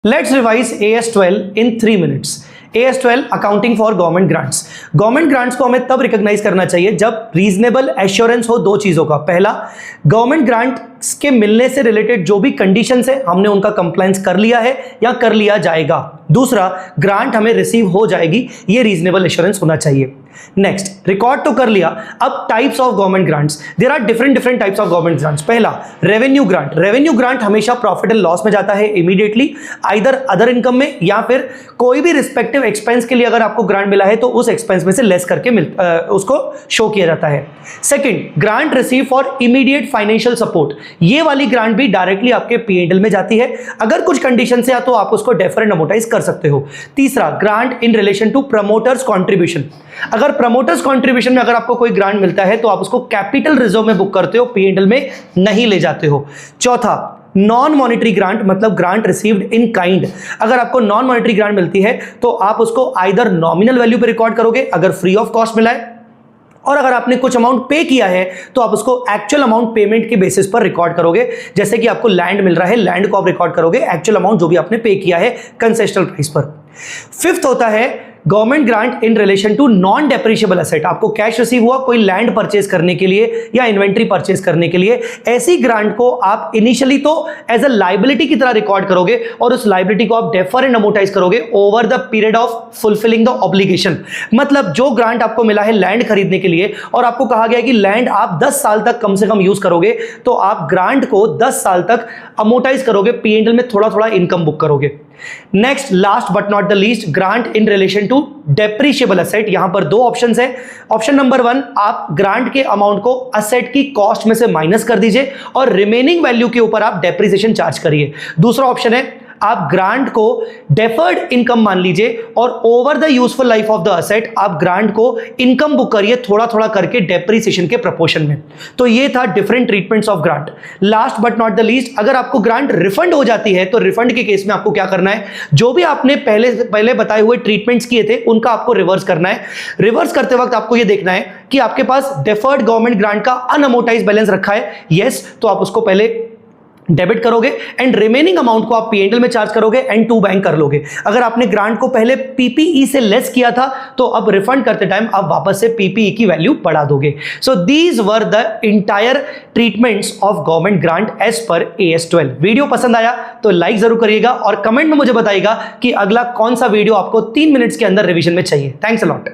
Let's revise AS12 in 3 minutes. AS12 accounting for government grants. Government grants को हमें तब recognise करना चाहिए जब रीजनेबल एश्योरेंस हो दो चीजों का। पहला, गवर्नमेंट ग्रांट्स के मिलने से रिलेटेड जो भी कंडीशंस है हमने उनका कंप्लायंस कर लिया है या कर लिया जाएगा। दूसरा, ग्रांट हमें रिसीव हो जाएगी, ये रीजनेबल एश्योरेंस होना चाहिए। नेक्स्ट, रिकॉर्ड तो कर लिया। अब types of government grants, there are different types of government grants. पहला, रेवेन्यू ग्रांट। रेवेन्यू ग्रांट हमेशा प्रॉफिट एंड लॉस में जाता है इमीडिएटली, आइदर अदर इनकम में या फिर कोई भी रिस्पेक्टिव एक्सपेंस के लिए अगर आपको ग्रांट मिला है तो उस एक्सपेंस में से लेस करके उसको शो किया जाता है। Second, grant receive for immediate financial support. ये वाली ग्रांट भी डायरेक्टली आपके P&L में जाती है, अगर कुछ कंडीशन से तो आप उसको डेफर एंड अमोर्टाइज कर सकते हो। तीसरा, grant in relation to promoters contribution. अगर प्रमोटर्स कॉन्ट्रीब्यूशन में अगर आपको कोई ग्रांट मिलता है तो आप उसको कैपिटल रिजर्व में बुक करते हो, P&L में नहीं ले जाते हो। चौथा, नॉन मॉनिटरी ग्रांट, मतलब ग्रांट रिसीव्ड इन काइंड। अगर आपको नॉन मॉनिटरी ग्रांट मिलती है तो आप उसको आइदर नॉमिनल वैल्यू पे रिकॉर्ड करोगे अगर फ्री ऑफ कॉस्ट मिला है, और अगर आपने कुछ अमाउंट पे किया है तो आप उसको एक्चुअल अमाउंट पेमेंट के बेसिस पर रिकॉर्ड करोगे। जैसे कि आपको लैंड मिल रहा है, लैंड को आप रिकॉर्ड करोगे एक्चुअल अमाउंट जो भी आपने पे किया है कंसेशनल प्राइस पर। फिफ्थ होता है government grant in relation to non depreciable asset. आपको कैश रिसीव हुआ कोई लैंड परचेज करने के लिए या इन्वेंट्री परचेज करने के लिए, ऐसी ग्रांट को आप इनिशियली तो एज अ लाइबिलिटी की तरह रिकॉर्ड करोगे और उस लाइबिलिटी को आप डेफर एंड अमोर्टाइज करोगे over the period of fulfilling the obligation. मतलब जो ग्रांट आपको मिला है लैंड खरीदने के लिए और आपको कहा गया है कि लैंड आप 10 साल तक कम से कम यूज करोगे, तो आप ग्रांट को 10 साल तक अमोर्टाइज करोगे, P&L में थोड़ा थोड़ा इनकम बुक करोगे। Next, last but not the least, grant in relation to depreciable asset. यहां पर दो ऑप्शंस है। ऑप्शन नंबर 1, आप ग्रांट के अमाउंट को एसेट की कॉस्ट में से माइनस कर दीजिए और रिमेनिंग वैल्यू के ऊपर आप डेप्रिसिएशन चार्ज करिए। दूसरा ऑप्शन है, आप ग्रांट को डेफर्ड इनकम मान लीजिए और over the useful life of the asset आप ग्रांट को इनकम बुक करिए थोड़ा थोड़ा करके डेप्रिसिएशन के प्रोपोर्शन में। तो ये था different treatments of grant. Last but not the least, अगर आपको ग्रांट रिफंड हो जाती है तो रिफंड के केस में आपको क्या करना है, जो भी आपने पहले बताए हुए ट्रीटमेंट्स किए थे उनका आपको रिवर्स करना है। रिवर्स करते वक्त आपको यह देखना है कि आपके पास डेफर्ड गवर्नमेंट ग्रांट का अनअमोर्टाइज्ड बैलेंस रखा है, यस, तो आप उसको पहले डेबिट करोगे एंड रिमेनिंग अमाउंट को आप P&L में चार्ज करोगे एंड टू बैंक कर लोगे। अगर आपने ग्रांट को पहले PPE से लेस किया था तो अब रिफंड करते टाइम आप वापस से PPE की वैल्यू बढ़ा दोगे। So these were the entire treatments of government grant as per AS12। Video पसंद आया तो लाइक जरूर करिएगा और कमेंट में मुझे बताइएगा कि अगला कौन सा वीडियो आपको 3 मिनट्स के अंदर रिवीजन में चाहिए। Thanks a lot.